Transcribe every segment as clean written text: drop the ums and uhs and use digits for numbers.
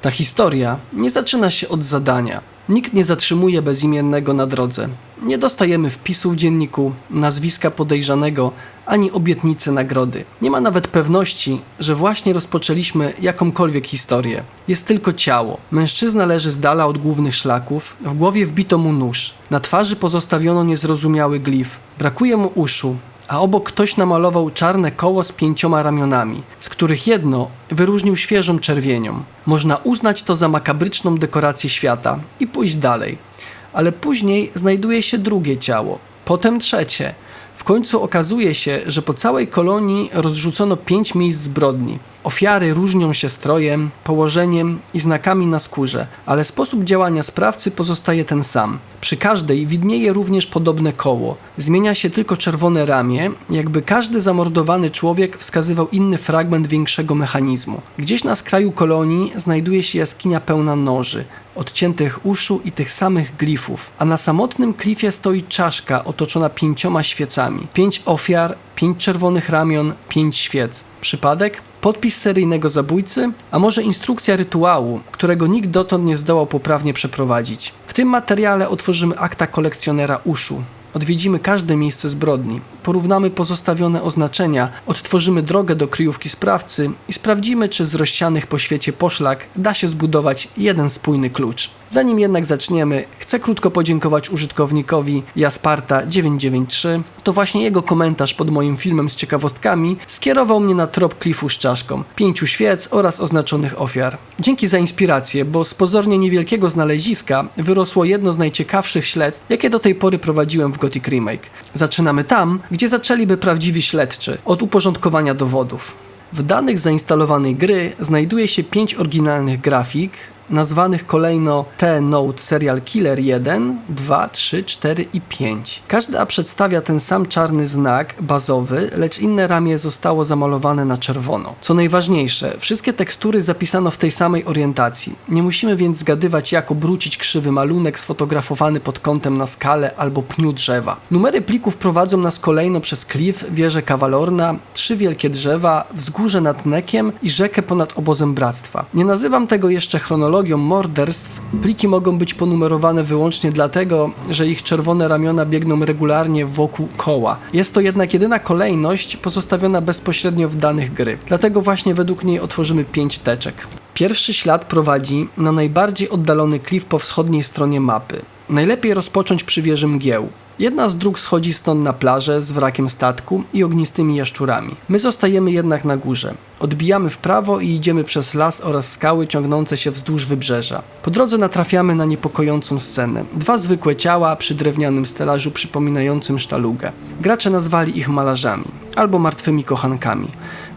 Ta historia nie zaczyna się od zadania. Nikt nie zatrzymuje bezimiennego na drodze. Nie dostajemy wpisu w dzienniku, nazwiska podejrzanego, ani obietnicy nagrody. Nie ma nawet pewności, że właśnie rozpoczęliśmy jakąkolwiek historię. Jest tylko ciało. Mężczyzna leży z dala od głównych szlaków, w głowie wbito mu nóż. Na twarzy pozostawiono niezrozumiały glif. Brakuje mu uszu, a obok ktoś namalował czarne koło z 5 ramionami, z których jedno wyróżnił świeżą czerwienią. Można uznać to za makabryczną dekorację świata i pójść dalej. Ale później znajduje się drugie ciało, potem trzecie. W końcu okazuje się, że po całej kolonii rozrzucono 5 miejsc zbrodni. Ofiary różnią się strojem, położeniem i znakami na skórze, ale sposób działania sprawcy pozostaje ten sam. Przy każdej widnieje również podobne koło. Zmienia się tylko czerwone ramię, jakby każdy zamordowany człowiek wskazywał inny fragment większego mechanizmu. Gdzieś na skraju kolonii znajduje się jaskinia pełna noży, odciętych uszu i tych samych glifów, a na samotnym klifie stoi czaszka otoczona 5 świecami. 5 ofiar, 5 czerwonych ramion, 5 świec. Przypadek? Podpis seryjnego zabójcy? A może instrukcja rytuału, którego nikt dotąd nie zdołał poprawnie przeprowadzić? W tym materiale otworzymy akta kolekcjonera uszu. Odwiedzimy każde miejsce zbrodni, porównamy pozostawione oznaczenia, odtworzymy drogę do kryjówki sprawcy i sprawdzimy, czy z rozsianych po świecie poszlak da się zbudować jeden spójny klucz. Zanim jednak zaczniemy, chcę krótko podziękować użytkownikowi Jasparta993. To właśnie jego komentarz pod moim filmem z ciekawostkami skierował mnie na trop klifu z czaszką, 5 świec oraz oznaczonych ofiar. Dzięki za inspirację, bo z pozornie niewielkiego znaleziska wyrosło jedno z najciekawszych śledztw, jakie do tej pory prowadziłem w Gothic Remake. Zaczynamy tam, gdzie zaczęliby prawdziwi śledczy, od uporządkowania dowodów. W danych zainstalowanej gry znajduje się 5 oryginalnych grafik, nazwanych kolejno T-Note Serial Killer 1, 2, 3, 4 i 5. Każda przedstawia ten sam czarny znak bazowy, lecz inne ramię zostało zamalowane na czerwono. Co najważniejsze, wszystkie tekstury zapisano w tej samej orientacji. Nie musimy więc zgadywać, jak obrócić krzywy malunek sfotografowany pod kątem na skalę albo pniu drzewa. Numery plików prowadzą nas kolejno przez klif, wieżę Kawalorna, 3 wielkie drzewa, wzgórze nad Nekiem i rzekę ponad obozem Bractwa. Nie nazywam tego jeszcze chronologią morderstw. Pliki mogą być ponumerowane wyłącznie dlatego, że ich czerwone ramiona biegną regularnie wokół koła. Jest to jednak jedyna kolejność pozostawiona bezpośrednio w danych gry. Dlatego właśnie według niej otworzymy 5 teczek. Pierwszy ślad prowadzi na najbardziej oddalony klif po wschodniej stronie mapy. Najlepiej rozpocząć przy wieży Mgieł. Jedna z dróg schodzi stąd na plażę z wrakiem statku i ognistymi jaszczurami. My zostajemy jednak na górze. Odbijamy w prawo i idziemy przez las oraz skały ciągnące się wzdłuż wybrzeża. Po drodze natrafiamy na niepokojącą scenę. 2 zwykłe ciała przy drewnianym stelażu przypominającym sztalugę. Gracze nazwali ich malarzami albo martwymi kochankami.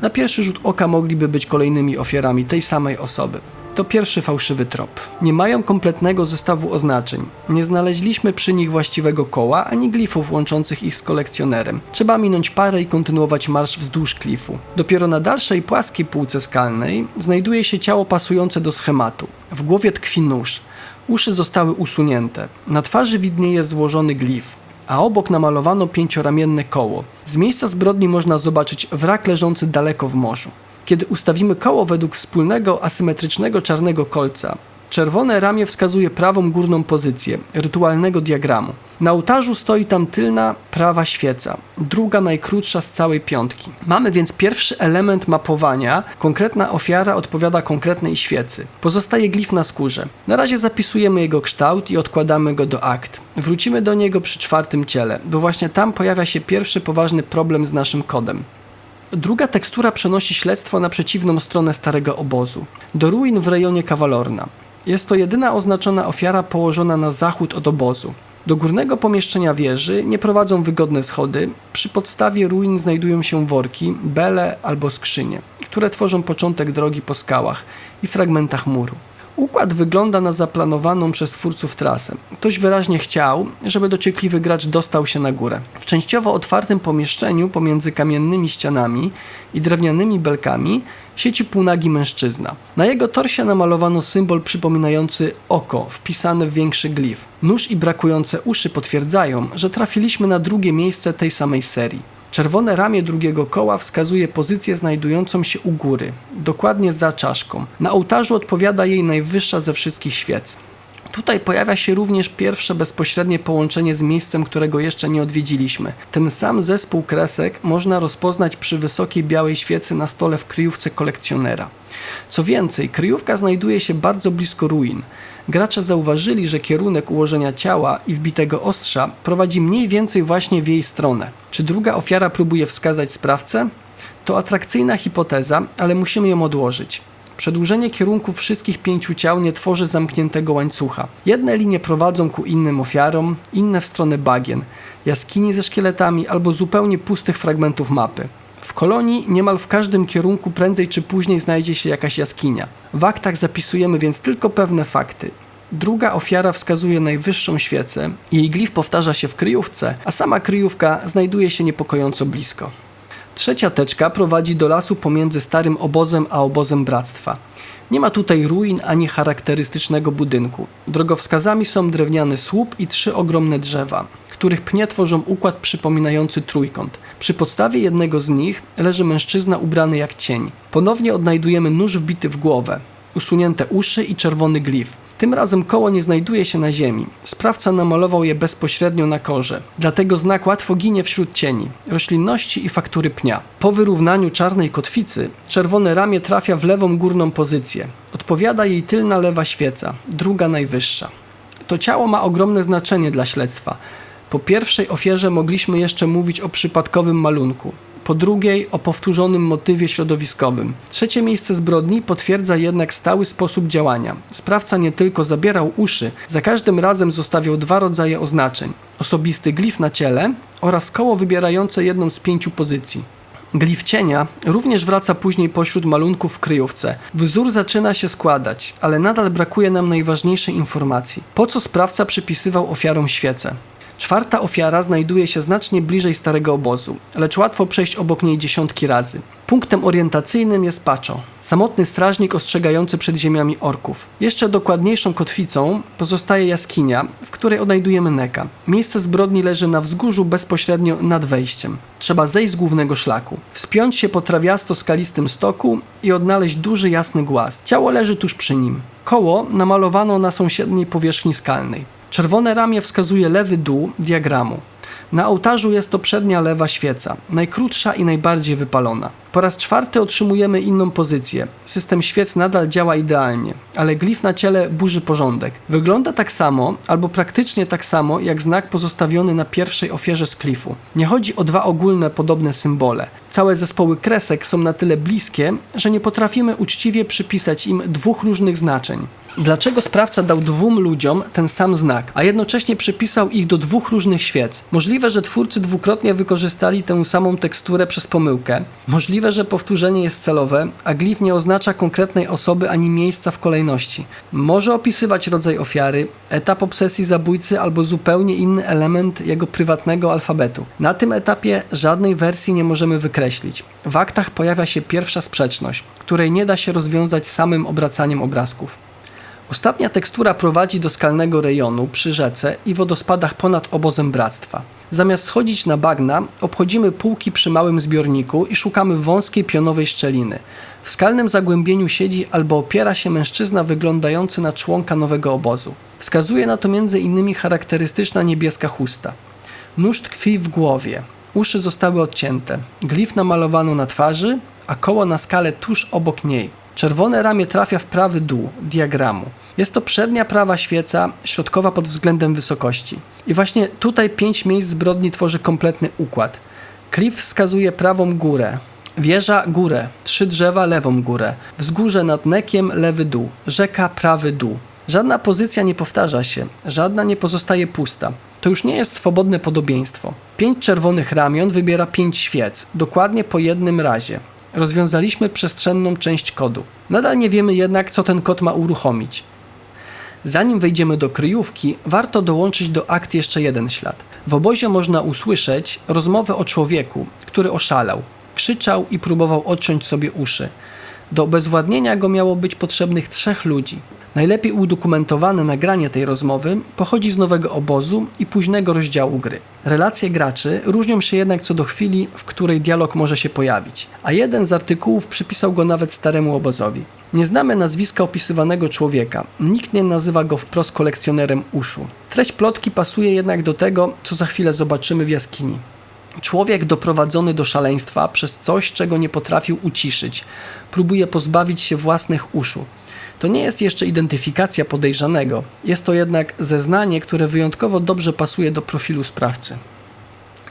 Na pierwszy rzut oka mogliby być kolejnymi ofiarami tej samej osoby. To pierwszy fałszywy trop. Nie mają kompletnego zestawu oznaczeń. Nie znaleźliśmy przy nich właściwego koła ani glifów łączących ich z kolekcjonerem. Trzeba minąć parę i kontynuować marsz wzdłuż klifu. Dopiero na dalszej płaskiej półce skalnej znajduje się ciało pasujące do schematu. W głowie tkwi nóż. Uszy zostały usunięte. Na twarzy widnieje złożony glif, a obok namalowano 5-ramienne koło. Z miejsca zbrodni można zobaczyć wrak leżący daleko w morzu. Kiedy ustawimy koło według wspólnego, asymetrycznego czarnego kolca, czerwone ramię wskazuje prawą górną pozycję rytualnego diagramu. Na ołtarzu stoi tam tylna, prawa świeca, druga najkrótsza z całej 5. Mamy więc pierwszy element mapowania, konkretna ofiara odpowiada konkretnej świecy. Pozostaje glif na skórze. Na razie zapisujemy jego kształt i odkładamy go do akt. Wrócimy do niego przy 4. ciele, bo właśnie tam pojawia się pierwszy poważny problem z naszym kodem. Druga tekstura przenosi śledztwo na przeciwną stronę starego obozu, do ruin w rejonie Kawalorna. Jest to jedyna oznaczona ofiara położona na zachód od obozu. Do górnego pomieszczenia wieży nie prowadzą wygodne schody. Przy podstawie ruin znajdują się worki, bele albo skrzynie, które tworzą początek drogi po skałach i fragmentach muru. Układ wygląda na zaplanowaną przez twórców trasę. Ktoś wyraźnie chciał, żeby dociekliwy gracz dostał się na górę. W częściowo otwartym pomieszczeniu pomiędzy kamiennymi ścianami i drewnianymi belkami siedzi półnagi mężczyzna. Na jego torsie namalowano symbol przypominający oko wpisane w większy glif. Nóż i brakujące uszy potwierdzają, że trafiliśmy na drugie miejsce tej samej serii. Czerwone ramię drugiego koła wskazuje pozycję znajdującą się u góry, dokładnie za czaszką. Na ołtarzu odpowiada jej najwyższa ze wszystkich świec. Tutaj pojawia się również pierwsze bezpośrednie połączenie z miejscem, którego jeszcze nie odwiedziliśmy. Ten sam zespół kresek można rozpoznać przy wysokiej białej świecy na stole w kryjówce kolekcjonera. Co więcej, kryjówka znajduje się bardzo blisko ruin. Gracze zauważyli, że kierunek ułożenia ciała i wbitego ostrza prowadzi mniej więcej właśnie w jej stronę. Czy druga ofiara próbuje wskazać sprawcę? To atrakcyjna hipoteza, ale musimy ją odłożyć. Przedłużenie kierunków wszystkich 5 ciał nie tworzy zamkniętego łańcucha. Jedne linie prowadzą ku innym ofiarom, inne w stronę bagien, jaskini ze szkieletami albo zupełnie pustych fragmentów mapy. W kolonii niemal w każdym kierunku prędzej czy później znajdzie się jakaś jaskinia. W aktach zapisujemy więc tylko pewne fakty. Druga ofiara wskazuje najwyższą świecę, jej glif powtarza się w kryjówce, a sama kryjówka znajduje się niepokojąco blisko. Trzecia teczka prowadzi do lasu pomiędzy starym obozem a obozem bractwa. Nie ma tutaj ruin ani charakterystycznego budynku. Drogowskazami są drewniany słup i 3 ogromne drzewa, których pnie tworzą układ przypominający trójkąt. Przy podstawie jednego z nich leży mężczyzna ubrany jak cień. Ponownie odnajdujemy nóż wbity w głowę, usunięte uszy i czerwony glif. Tym razem koło nie znajduje się na ziemi. Sprawca namalował je bezpośrednio na korze. Dlatego znak łatwo ginie wśród cieni, roślinności i faktury pnia. Po wyrównaniu czarnej kotwicy, czerwone ramię trafia w lewą górną pozycję. Odpowiada jej tylna lewa świeca, druga najwyższa. To ciało ma ogromne znaczenie dla śledztwa. Po pierwszej ofierze mogliśmy jeszcze mówić o przypadkowym malunku. Po drugiej o powtórzonym motywie środowiskowym. Trzecie miejsce zbrodni potwierdza jednak stały sposób działania. Sprawca nie tylko zabierał uszy, za każdym razem zostawiał 2 rodzaje oznaczeń. Osobisty glif na ciele oraz koło wybierające jedną z 5 pozycji. Glif cienia również wraca później pośród malunków w kryjówce. Wzór zaczyna się składać, ale nadal brakuje nam najważniejszej informacji. Po co sprawca przypisywał ofiarom świecę? 4. ofiara znajduje się znacznie bliżej starego obozu, lecz łatwo przejść obok niej dziesiątki razy. Punktem orientacyjnym jest Pacho, samotny strażnik ostrzegający przed ziemiami orków. Jeszcze dokładniejszą kotwicą pozostaje jaskinia, w której odnajdujemy Neka. Miejsce zbrodni leży na wzgórzu bezpośrednio nad wejściem. Trzeba zejść z głównego szlaku, wspiąć się po trawiasto-skalistym stoku i odnaleźć duży jasny głaz. Ciało leży tuż przy nim. Koło namalowano na sąsiedniej powierzchni skalnej. Czerwone ramię wskazuje lewy dół diagramu. Na ołtarzu jest to przednia lewa świeca, najkrótsza i najbardziej wypalona. Po raz 4 otrzymujemy inną pozycję. System świec nadal działa idealnie, ale glif na ciele burzy porządek. Wygląda tak samo, albo praktycznie tak samo, jak znak pozostawiony na pierwszej ofierze z klifu. Nie chodzi o 2 ogólne, podobne symbole. Całe zespoły kresek są na tyle bliskie, że nie potrafimy uczciwie przypisać im 2 różnych znaczeń. Dlaczego sprawca dał 2 ludziom ten sam znak, a jednocześnie przypisał ich do 2 różnych świec? Możliwe, że twórcy dwukrotnie wykorzystali tę samą teksturę przez pomyłkę. Możliwe, że powtórzenie jest celowe, a glif nie oznacza konkretnej osoby ani miejsca w kolejności. Może opisywać rodzaj ofiary, etap obsesji zabójcy albo zupełnie inny element jego prywatnego alfabetu. Na tym etapie żadnej wersji nie możemy wykreślić. W aktach pojawia się pierwsza sprzeczność, której nie da się rozwiązać samym obracaniem obrazków. Ostatnia tekstura prowadzi do skalnego rejonu przy rzece i wodospadach ponad obozem bractwa. Zamiast schodzić na bagna, obchodzimy półki przy małym zbiorniku i szukamy wąskiej pionowej szczeliny. W skalnym zagłębieniu siedzi albo opiera się mężczyzna wyglądający na członka nowego obozu. Wskazuje na to m.in. charakterystyczna niebieska chusta. Nóż tkwi w głowie. Uszy zostały odcięte. Glif namalowano na twarzy, a koło na skale tuż obok niej. Czerwone ramię trafia w prawy dół diagramu. Jest to przednia prawa świeca, środkowa pod względem wysokości. I właśnie tutaj 5 miejsc zbrodni tworzy kompletny układ. Klif wskazuje prawą górę, wieża górę, 3 drzewa lewą górę, wzgórze nad Nekiem lewy dół, rzeka prawy dół. Żadna pozycja nie powtarza się, żadna nie pozostaje pusta. To już nie jest swobodne podobieństwo. 5 czerwonych ramion wybiera 5 świec, dokładnie po jednym razie. Rozwiązaliśmy przestrzenną część kodu. Nadal nie wiemy jednak, co ten kod ma uruchomić. Zanim wejdziemy do kryjówki, warto dołączyć do akt jeszcze jeden ślad. W obozie można usłyszeć rozmowę o człowieku, który oszalał, krzyczał i próbował odciąć sobie uszy. Do obezwładnienia go miało być potrzebnych 3 ludzi. Najlepiej udokumentowane nagranie tej rozmowy pochodzi z nowego obozu i późnego rozdziału gry. Relacje graczy różnią się jednak co do chwili, w której dialog może się pojawić, a jeden z artykułów przypisał go nawet staremu obozowi. Nie znamy nazwiska opisywanego człowieka, nikt nie nazywa go wprost kolekcjonerem uszu. Treść plotki pasuje jednak do tego, co za chwilę zobaczymy w jaskini. Człowiek doprowadzony do szaleństwa przez coś, czego nie potrafił uciszyć, próbuje pozbawić się własnych uszu. To nie jest jeszcze identyfikacja podejrzanego, jest to jednak zeznanie, które wyjątkowo dobrze pasuje do profilu sprawcy.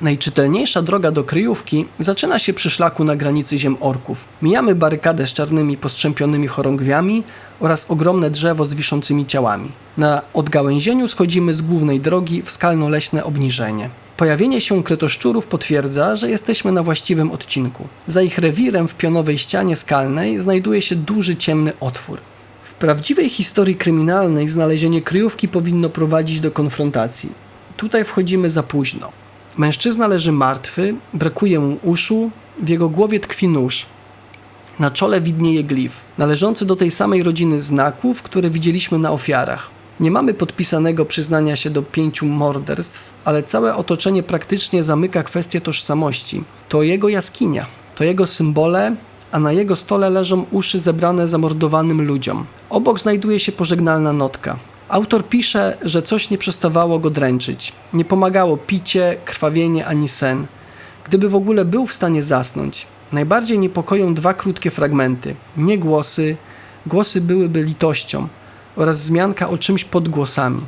Najczytelniejsza droga do kryjówki zaczyna się przy szlaku na granicy ziem orków. Mijamy barykadę z czarnymi postrzępionymi chorągwiami oraz ogromne drzewo z wiszącymi ciałami. Na odgałęzieniu schodzimy z głównej drogi w skalno-leśne obniżenie. Pojawienie się kretoszczurów potwierdza, że jesteśmy na właściwym odcinku. Za ich rewirem w pionowej ścianie skalnej znajduje się duży ciemny otwór. W prawdziwej historii kryminalnej znalezienie kryjówki powinno prowadzić do konfrontacji. Tutaj wchodzimy za późno. Mężczyzna leży martwy, brakuje mu uszu, w jego głowie tkwi nóż. Na czole widnieje glif, należący do tej samej rodziny znaków, które widzieliśmy na ofiarach. Nie mamy podpisanego przyznania się do 5 morderstw, ale całe otoczenie praktycznie zamyka kwestię tożsamości. To jego jaskinia, to jego symbole, a na jego stole leżą uszy zebrane zamordowanym ludziom. Obok znajduje się pożegnalna notka. Autor pisze, że coś nie przestawało go dręczyć. Nie pomagało picie, krwawienie ani sen. Gdyby w ogóle był w stanie zasnąć. Najbardziej niepokoją 2 krótkie fragmenty. Nie głosy, głosy byłyby litością oraz wzmianka o czymś pod głosami.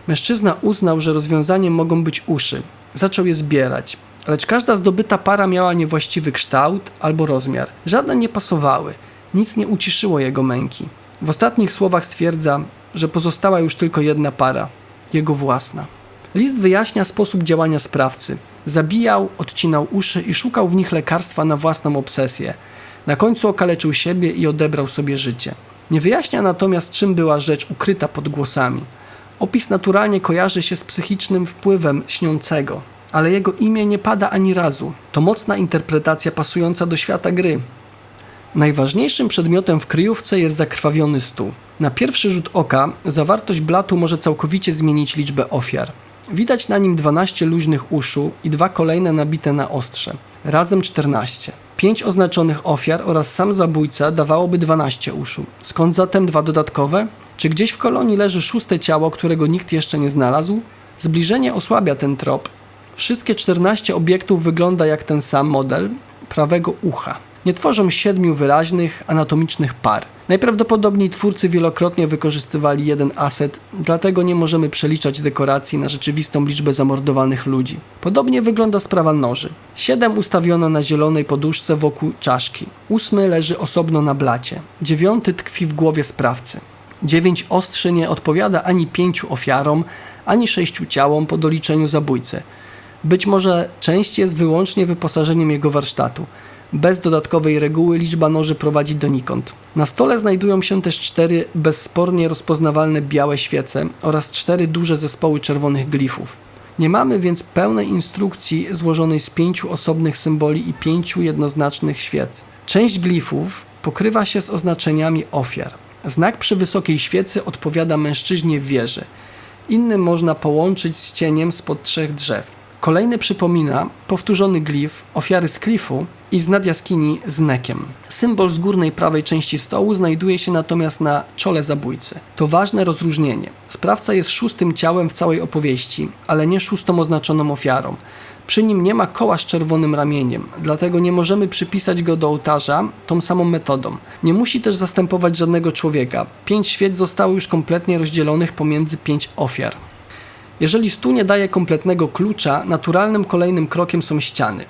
Mężczyzna uznał, że rozwiązaniem mogą być uszy. Zaczął je zbierać. Lecz każda zdobyta para miała niewłaściwy kształt albo rozmiar. Żadne nie pasowały. Nic nie uciszyło jego męki. W ostatnich słowach stwierdza, że pozostała już tylko jedna para. Jego własna. List wyjaśnia sposób działania sprawcy. Zabijał, odcinał uszy i szukał w nich lekarstwa na własną obsesję. Na końcu okaleczył siebie i odebrał sobie życie. Nie wyjaśnia natomiast, czym była rzecz ukryta pod głosami. Opis naturalnie kojarzy się z psychicznym wpływem śniącego, ale jego imię nie pada ani razu. To mocna interpretacja pasująca do świata gry. Najważniejszym przedmiotem w kryjówce jest zakrwawiony stół. Na pierwszy rzut oka zawartość blatu może całkowicie zmienić liczbę ofiar. Widać na nim 12 luźnych uszu i 2 kolejne nabite na ostrze. Razem 14. 5 oznaczonych ofiar oraz sam zabójca dawałoby 12 uszu. Skąd zatem 2 dodatkowe? Czy gdzieś w kolonii leży 6. ciało, którego nikt jeszcze nie znalazł? Zbliżenie osłabia ten trop. Wszystkie 14 obiektów wygląda jak ten sam model prawego ucha. Nie tworzą 7 wyraźnych, anatomicznych par. Najprawdopodobniej twórcy wielokrotnie wykorzystywali jeden aset, dlatego nie możemy przeliczać dekoracji na rzeczywistą liczbę zamordowanych ludzi. Podobnie wygląda sprawa noży. 7 ustawiono na zielonej poduszce wokół czaszki. 8 leży osobno na blacie. 9 tkwi w głowie sprawcy. 9 ostrzy nie odpowiada ani 5 ofiarom, ani 6 ciałom po doliczeniu zabójcy. Być może część jest wyłącznie wyposażeniem jego warsztatu. Bez dodatkowej reguły liczba noży prowadzi donikąd. Na stole znajdują się też 4 bezspornie rozpoznawalne białe świece oraz 4 duże zespoły czerwonych glifów. Nie mamy więc pełnej instrukcji złożonej z 5 osobnych symboli i 5 jednoznacznych świec. Część glifów pokrywa się z oznaczeniami ofiar. Znak przy wysokiej świecy odpowiada mężczyźnie w wieży. Inny można połączyć z cieniem spod 3 drzew. Kolejny przypomina powtórzony glif ofiary z klifu i z nad jaskini z nekiem. Symbol z górnej prawej części stołu znajduje się natomiast na czole zabójcy. To ważne rozróżnienie. Sprawca jest 6. ciałem w całej opowieści, ale nie 6. oznaczoną ofiarą. Przy nim nie ma koła z czerwonym ramieniem, dlatego nie możemy przypisać go do ołtarza tą samą metodą. Nie musi też zastępować żadnego człowieka. 5 świec zostało już kompletnie rozdzielonych pomiędzy 5 ofiar. Jeżeli stół nie daje kompletnego klucza, naturalnym kolejnym krokiem są ściany.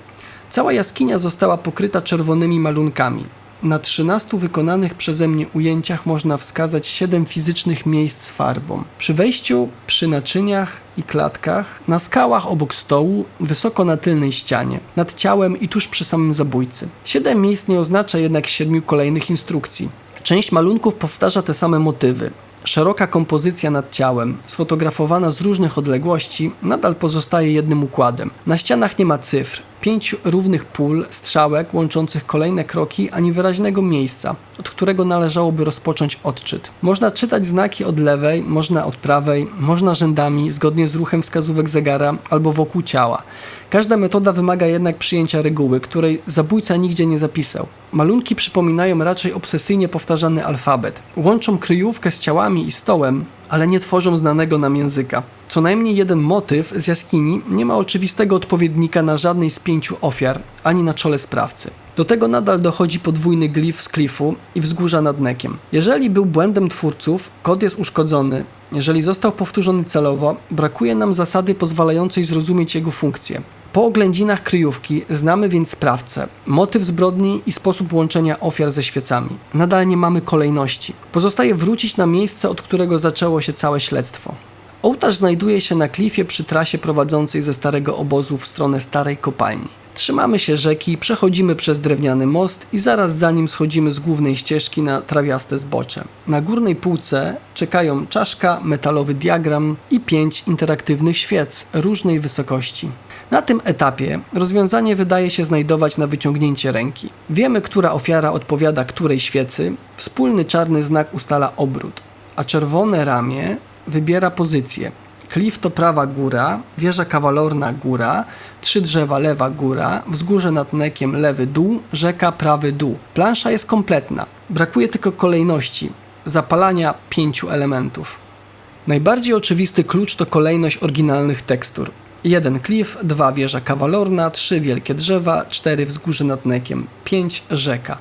Cała jaskinia została pokryta czerwonymi malunkami. Na 13 wykonanych przeze mnie ujęciach można wskazać 7 fizycznych miejsc z farbą. Przy wejściu, przy naczyniach i klatkach, na skałach obok stołu, wysoko na tylnej ścianie, nad ciałem i tuż przy samym zabójcy. 7 miejsc nie oznacza jednak 7 kolejnych instrukcji. Część malunków powtarza te same motywy. Szeroka kompozycja nad ciałem, sfotografowana z różnych odległości, nadal pozostaje jednym układem. Na ścianach nie ma cyfr, 5 równych pól, strzałek łączących kolejne kroki, ani wyraźnego miejsca, od którego należałoby rozpocząć odczyt. Można czytać znaki od lewej, można od prawej, można rzędami, zgodnie z ruchem wskazówek zegara albo wokół ciała. Każda metoda wymaga jednak przyjęcia reguły, której zabójca nigdzie nie zapisał. Malunki przypominają raczej obsesyjnie powtarzany alfabet. Łączą kryjówkę z ciałami i stołem, ale nie tworzą znanego nam języka. Co najmniej jeden motyw z jaskini nie ma oczywistego odpowiednika na żadnej z 5 ofiar, ani na czole sprawcy. Do tego nadal dochodzi podwójny glif z klifu i wzgórza nad Nekiem. Jeżeli był błędem twórców, kod jest uszkodzony. Jeżeli został powtórzony celowo, brakuje nam zasady pozwalającej zrozumieć jego funkcję. Po oględzinach kryjówki znamy więc sprawcę, motyw zbrodni i sposób łączenia ofiar ze świecami. Nadal nie mamy kolejności. Pozostaje wrócić na miejsce, od którego zaczęło się całe śledztwo. Ołtarz znajduje się na klifie przy trasie prowadzącej ze starego obozu w stronę starej kopalni. Trzymamy się rzeki, przechodzimy przez drewniany most i zaraz za nim schodzimy z głównej ścieżki na trawiaste zbocze. Na górnej półce czekają czaszka, metalowy diagram i 5 interaktywnych świec różnej wysokości. Na tym etapie rozwiązanie wydaje się znajdować na wyciągnięcie ręki. Wiemy, która ofiara odpowiada której świecy, wspólny czarny znak ustala obrót, a czerwone ramię wybiera pozycję. Klif to prawa góra, wieża kawalorna góra, 3 drzewa lewa góra, wzgórze nad Nekiem lewy dół, rzeka prawy dół. Plansza jest kompletna. Brakuje tylko kolejności, zapalania 5 elementów. Najbardziej oczywisty klucz to kolejność oryginalnych tekstur. 1 klif, 2 wieża kawalorna, 3 wielkie drzewa, 4 wzgórze nad Nekiem, 5 rzeka.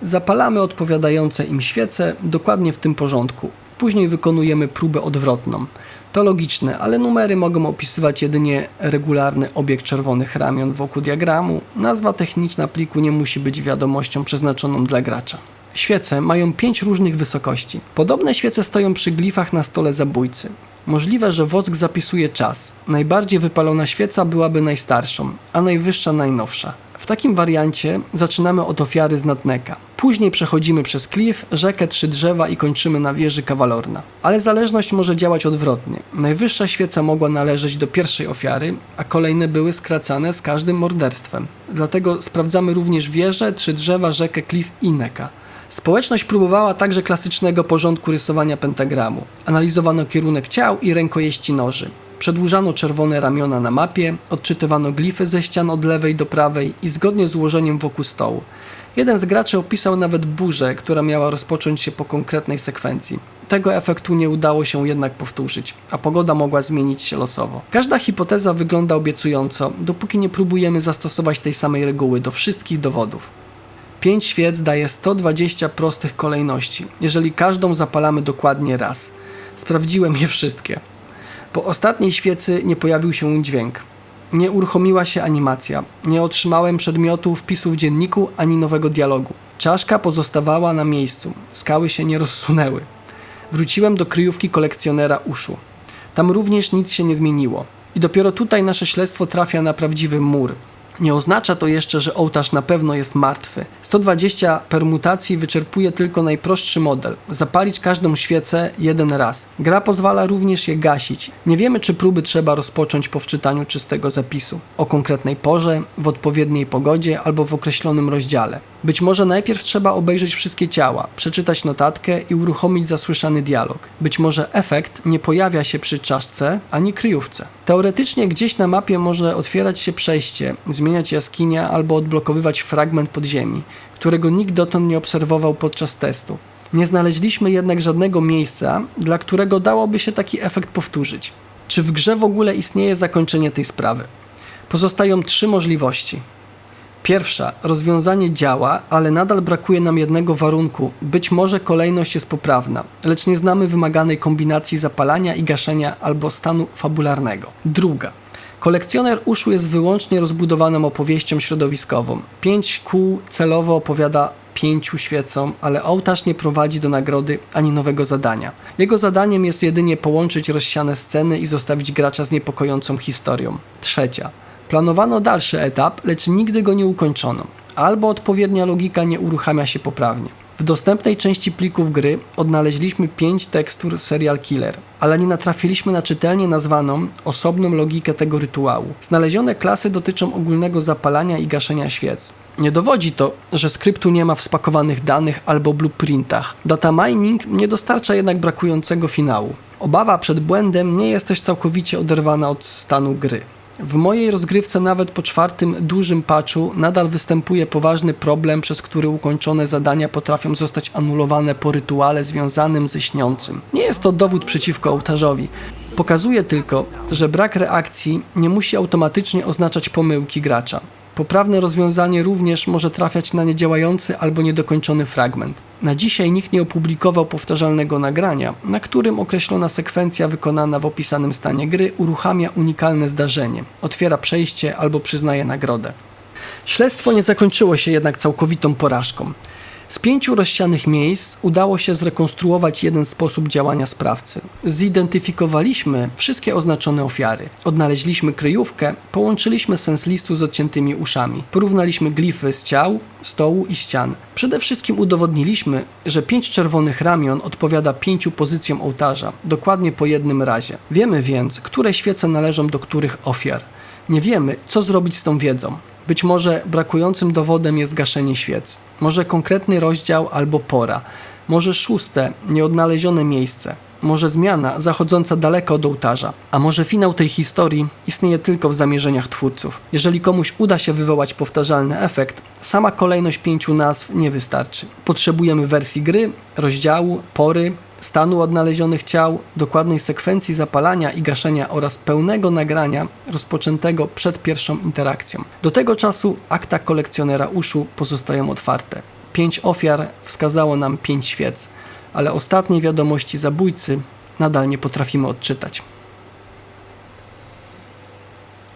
Zapalamy odpowiadające im świece dokładnie w tym porządku. Później wykonujemy próbę odwrotną. To logiczne, ale numery mogą opisywać jedynie regularny obieg czerwonych ramion wokół diagramu. Nazwa techniczna pliku nie musi być wiadomością przeznaczoną dla gracza. Świece mają 5 różnych wysokości. Podobne świece stoją przy glifach na stole zabójcy. Możliwe, że wosk zapisuje czas. Najbardziej wypalona świeca byłaby najstarszą, a najwyższa najnowsza. W takim wariancie zaczynamy od ofiary z Neka. Później przechodzimy przez klif, rzekę, 3 drzewa i kończymy na wieży kawalorna. Ale zależność może działać odwrotnie. Najwyższa świeca mogła należeć do pierwszej ofiary, a kolejne były skracane z każdym morderstwem. Dlatego sprawdzamy również wieżę, 3 drzewa, rzekę, klif i Neka. Społeczność próbowała także klasycznego porządku rysowania pentagramu. Analizowano kierunek ciał i rękojeści noży. Przedłużano czerwone ramiona na mapie, odczytywano glify ze ścian od lewej do prawej i zgodnie z ułożeniem wokół stołu. Jeden z graczy opisał nawet burzę, która miała rozpocząć się po konkretnej sekwencji. Tego efektu nie udało się jednak powtórzyć, a pogoda mogła zmienić się losowo. Każda hipoteza wygląda obiecująco, dopóki nie próbujemy zastosować tej samej reguły do wszystkich dowodów. 5 świec daje 120 prostych kolejności, jeżeli każdą zapalamy dokładnie raz. Sprawdziłem je wszystkie. Po ostatniej świecy nie pojawił się dźwięk. Nie uruchomiła się animacja. Nie otrzymałem przedmiotu wpisu w dzienniku ani nowego dialogu. Czaszka pozostawała na miejscu. Skały się nie rozsunęły. Wróciłem do kryjówki kolekcjonera uszu. Tam również nic się nie zmieniło. I dopiero tutaj nasze śledztwo trafia na prawdziwy mur. Nie oznacza to jeszcze, że ołtarz na pewno jest martwy. 120 permutacji wyczerpuje tylko najprostszy model. Zapalić każdą świecę jeden raz. Gra pozwala również je gasić. Nie wiemy, czy próby trzeba rozpocząć po wczytaniu czystego zapisu. O konkretnej porze, w odpowiedniej pogodzie albo w określonym rozdziale. Być może najpierw trzeba obejrzeć wszystkie ciała, przeczytać notatkę i uruchomić zasłyszany dialog. Być może efekt nie pojawia się przy czaszce ani kryjówce. Teoretycznie gdzieś na mapie może otwierać się przejście, zmieniać jaskinia albo odblokowywać fragment podziemi, którego nikt dotąd nie obserwował podczas testu. Nie znaleźliśmy jednak żadnego miejsca, dla którego dałoby się taki efekt powtórzyć. Czy w grze w ogóle istnieje zakończenie tej sprawy? Pozostają 3 możliwości. Pierwsza, rozwiązanie działa, ale nadal brakuje nam jednego warunku. Być może kolejność jest poprawna, lecz nie znamy wymaganej kombinacji zapalania i gaszenia albo stanu fabularnego. Druga, kolekcjoner uszu jest wyłącznie rozbudowaną opowieścią środowiskową. 5 kół celowo opowiada 5 świecom, ale ołtarz nie prowadzi do nagrody ani nowego zadania. Jego zadaniem jest jedynie połączyć rozsiane sceny i zostawić gracza z niepokojącą historią. Trzecia, planowano dalszy etap, lecz nigdy go nie ukończono. Albo odpowiednia logika nie uruchamia się poprawnie. W dostępnej części plików gry odnaleźliśmy 5 tekstur Serial Killer, ale nie natrafiliśmy na czytelnie nazwaną, osobną logikę tego rytuału. Znalezione klasy dotyczą ogólnego zapalania i gaszenia świec. Nie dowodzi to, że skryptu nie ma w spakowanych danych albo blueprintach. Data mining nie dostarcza jednak brakującego finału. Obawa przed błędem nie jest też całkowicie oderwana od stanu gry. W mojej rozgrywce nawet po 4. dużym patchu nadal występuje poważny problem, przez który ukończone zadania potrafią zostać anulowane po rytuale związanym ze śniącym. Nie jest to dowód przeciwko ołtarzowi. Pokazuje tylko, że brak reakcji nie musi automatycznie oznaczać pomyłki gracza. Poprawne rozwiązanie również może trafiać na niedziałający albo niedokończony fragment. Na dzisiaj nikt nie opublikował powtarzalnego nagrania, na którym określona sekwencja wykonana w opisanym stanie gry uruchamia unikalne zdarzenie, otwiera przejście albo przyznaje nagrodę. Śledztwo nie zakończyło się jednak całkowitą porażką. Z 5 rozsianych miejsc udało się zrekonstruować jeden sposób działania sprawcy. Zidentyfikowaliśmy wszystkie oznaczone ofiary. Odnaleźliśmy kryjówkę, połączyliśmy sens listu z odciętymi uszami. Porównaliśmy glify z ciał, stołu i ścian. Przede wszystkim udowodniliśmy, że 5 czerwonych ramion odpowiada 5 pozycjom ołtarza, dokładnie po jednym razie. Wiemy więc, które świece należą do których ofiar. Nie wiemy, co zrobić z tą wiedzą. Być może brakującym dowodem jest gaszenie świec. Może konkretny rozdział albo pora. Może 6. nieodnalezione miejsce. Może zmiana zachodząca daleko od ołtarza. A może finał tej historii istnieje tylko w zamierzeniach twórców. Jeżeli komuś uda się wywołać powtarzalny efekt, sama kolejność 5 nazw nie wystarczy. Potrzebujemy wersji gry, rozdziału, pory, stanu odnalezionych ciał, dokładnej sekwencji zapalania i gaszenia oraz pełnego nagrania rozpoczętego przed pierwszą interakcją. Do tego czasu akta kolekcjonera uszu pozostają otwarte. 5 ofiar wskazało nam 5 świec, ale ostatniej wiadomości zabójcy nadal nie potrafimy odczytać.